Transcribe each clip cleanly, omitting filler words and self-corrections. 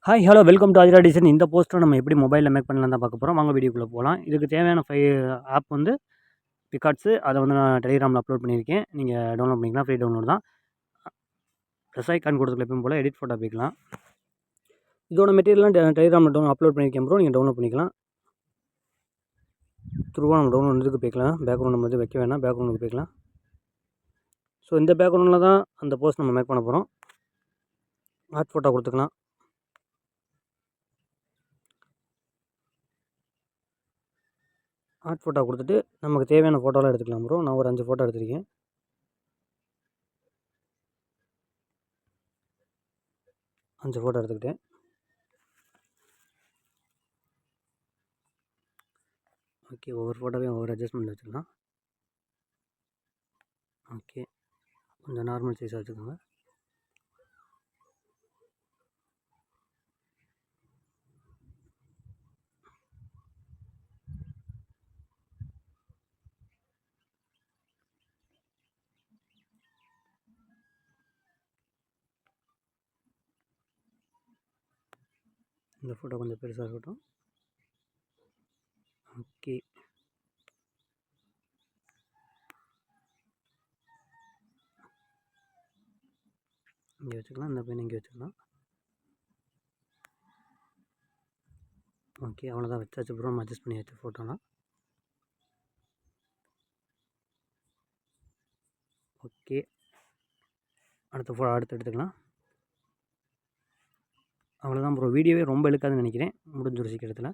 Hello welcome to Aathira design. இந்த போஸ்ட்டரை நம்ம எப்படி மொபைலில் மேக் பண்ணலாம் தான் பார்க்க போகிறோம். வாங்க வீடியோக்குள்ளே போகலாம். இதுக்கு தேவையான ஆப் வந்து பிகாட்ஸு. அதை வந்து நான் டெலிகிராமில் அப்லோட் பண்ணியிருக்கேன். நீங்கள் டவுன்லோட் பண்ணிக்கலாம். ஃப்ரீ டவுன்லோட் தான். ப்ளஸ் ஐக்கான் கொடுத்துக்கலாம். எப்பவும் போல் எடிட் ஃபோட்டோ போய்க்கலாம். இதோட மெட்டீரியல்லாம் டெலிகிராமில் அப்லோட் பண்ணியிருக்கேன் ப்ரோ. நீங்கள் டவுன்லோட் பண்ணிக்கலாம். த்ரூவாக நம்ம டவுன்லோட் இதுக்கு போய்க்கலாம். பேக்ரவுண்ட் நம்ம வந்து வைக்க வேணாம். பேக்ரவுண்டுக்கு போய்க்கலாம். ஸோ இந்த பேக்ரவுண்டில் தான் அந்த போஸ்ட் நம்ம மேக் பண்ண போகிறோம். ஆர்ட் ஃபோட்டோ கொடுத்துக்கலாம். ஆர்ட் ஃபோட்டோ கொடுத்துட்டு நமக்கு தேவையான ஃபோட்டோலாம் எடுத்துக்கலாம் ப்ரோ. நான் ஒரு 5 ஃபோட்டோ எடுத்திருக்கேன். 5 ஃபோட்டோ எடுத்துக்கிட்டேன். ஓகே, ஒவ்வொரு ஃபோட்டோவையும் ஒவ்வொரு அட்ஜஸ்ட்மெண்ட் வச்சுக்கலாம். ஓகே, கொஞ்சம் நார்மல் சைஸாக வச்சுக்கோங்க. இந்த ஃபோட்டோ கொஞ்சம் பெருசாக இருக்கட்டும். ஓகே, இங்கே வச்சுக்கலாம். இந்த பையன் இங்கே வச்சுக்கலாம். ஓகே, அவ்வளோதான் வச்சாச்சு ப்ரோ. நம்ம அட்ஜஸ்ட் பண்ணியாச்சு ஃபோட்டோலாம். ஓகே, அடுத்து எடுத்துக்கலாம். அவ்வளோதான் ப்ரோ. வீடியோவே ரொம்ப இழுக்காதுன்னு நினைக்கிறேன். முடிஞ்சிடும் சீக்கிரத்தில்.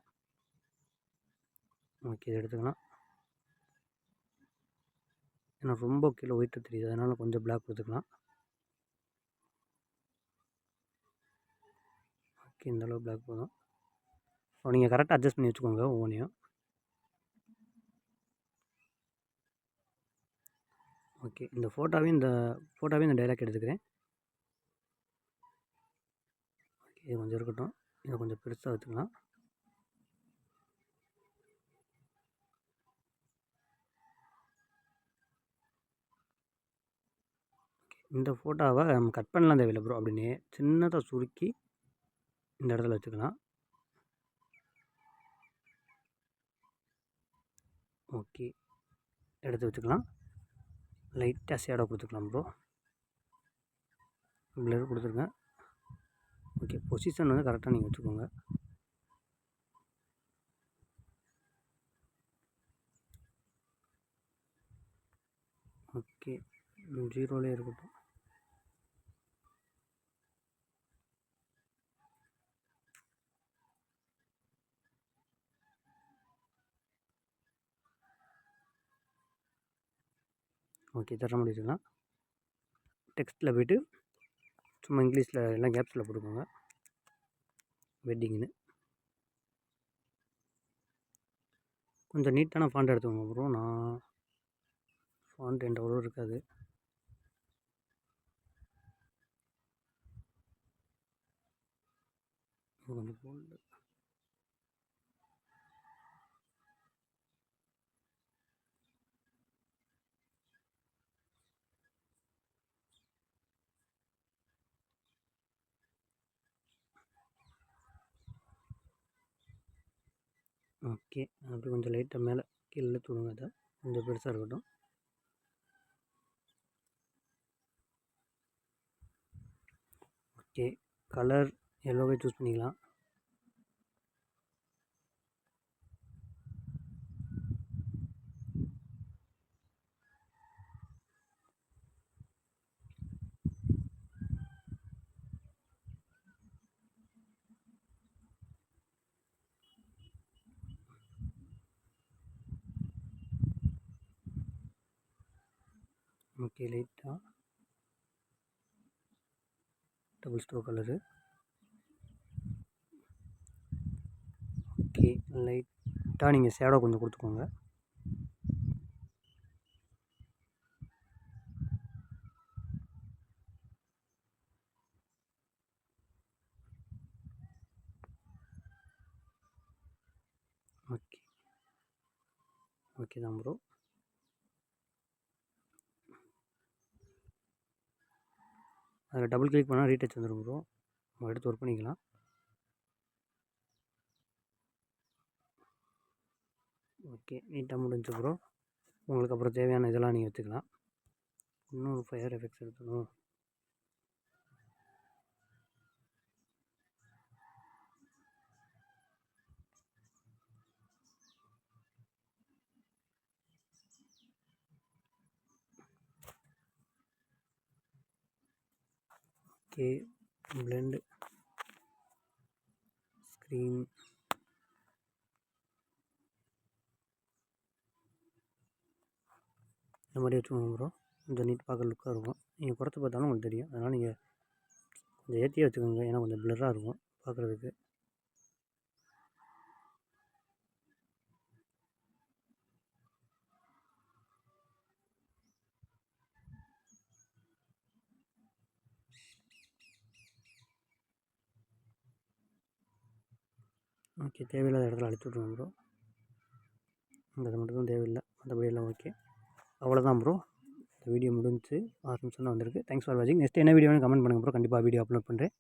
ஓகே, இதை எடுத்துக்கலாம். ஏன்னா ரொம்ப கீழே ஒயிட்டு தெரியுது, அதனால் கொஞ்சம் பிளாக் கொடுத்துக்கலாம். ஓகே, இந்தளவு பிளாக் போதும். நீங்கள் கரெக்டாக அட்ஜஸ்ட் பண்ணி வச்சுக்கோங்க ஒவ்வொன்றையும். ஓகே, இந்த ஃபோட்டோவையும் இந்த டைலாக் எடுத்துக்கிறேன். ஓகே, இது கொஞ்சம் இருக்கட்டும். இதை கொஞ்சம் பெருசாக வச்சுக்கலாம். இந்த ஃபோட்டோவை நம்ம கட் பண்ணலாம் தேவையில்லை ப்ரோ. அப்படின்னே சின்னதாக சுருக்கி இந்த இடத்துல வச்சுக்கலாம். ஓகே, எடுத்து வச்சுக்கலாம். லைட்டாக ஷேடோ கொடுத்துக்கலாம் ப்ரோ. பிளர் கொடுத்துருங்க. ஓகே, பொசிஷன் வந்து கரெக்டாக நீங்கள் வச்சுக்கோங்க. ஓகே, 0லே இருக்கட்டும். ஓகே, தர முடிச்சுக்கலாம். டெக்ஸ்ட்டில் போய்ட்டு சும்மா இங்கிலீஷில் எல்லாம் கேப்ஸில் போட்டுக்கோங்க. வெட்டிங்னு கொஞ்சம் நீட்டான ஃபாண்ட் எடுத்துக்கோங்க ப்ரோ. நான் ஃபாண்ட் என்கிட்ட அவ்வளோ இருக்காது. கொஞ்சம் போல்டு. ஓகே, அப்படி கொஞ்சம் லைட்டாக மேலே கீழே இழுத்து விடுங்க. அதை கொஞ்சம் பெருசாக இருக்கட்டும். ஓகே, கலர் எல்லோவே சூஸ் பண்ணிக்கலாம். ஓகே, லைட்டாக டபுள் ஸ்ட்ரோக் கலரு. ஓகே, லைட்டாக நீங்கள் ஷேடோ கொஞ்சம் கொடுத்துக்கோங்க. ஓகே, ஓகே தான் ப்ரோ. அதில் டபுள் கிளிக் பண்ணால் ரீடச் வந்துடும் ப்ரோ. நம்ம எடுத்து ஒர்க் பண்ணிக்கலாம். ஓகே, நீட்டாக முடிஞ்சு ப்ரோ. உங்களுக்கு அப்புறம் தேவையான இதெல்லாம் நீங்கள் வச்சுக்கலாம். இன்னும் ஃபயர் எஃபெக்ட்ஸ் எடுக்கணும். ஓகே, பிளெண்ட் ஸ்க்ரீன் இந்த மாதிரி வச்சுக்கோங்க ப்ரோ. கொஞ்சம் நீட் பார்க்க லுக்காக இருக்கும். நீங்கள் குறைச்சி பார்த்தாலும் உங்களுக்கு தெரியும். அதனால் நீங்கள் கொஞ்சம் ஏற்றியே வச்சுக்கோங்க. ஏன்னா கொஞ்சம் பிளராக இருக்கும் பார்க்குறதுக்கு. ஓகே, தேவையில்லாத இடத்துல அழிச்சு விட்ருவோம் ப்ரோ. அது மட்டும் தான் தேவையில்லை, மற்றபடி எல்லாம் ஓகே. அவ்வளோதான் ப்ரோ. இந்த வீடியோ முடிஞ்சு 6 நிமிஷம் தான் வந்திருக்கு. தேங்க்ஸ் ஃபார் வாட்சிங். நெக்ஸ்ட் என்ன வீடியோன்னு கமெண்ட் பண்ணுங்கள் ப்ரோ. கண்டிப்பாக வீடியோ அப்லோட் பண்ணுறேன்.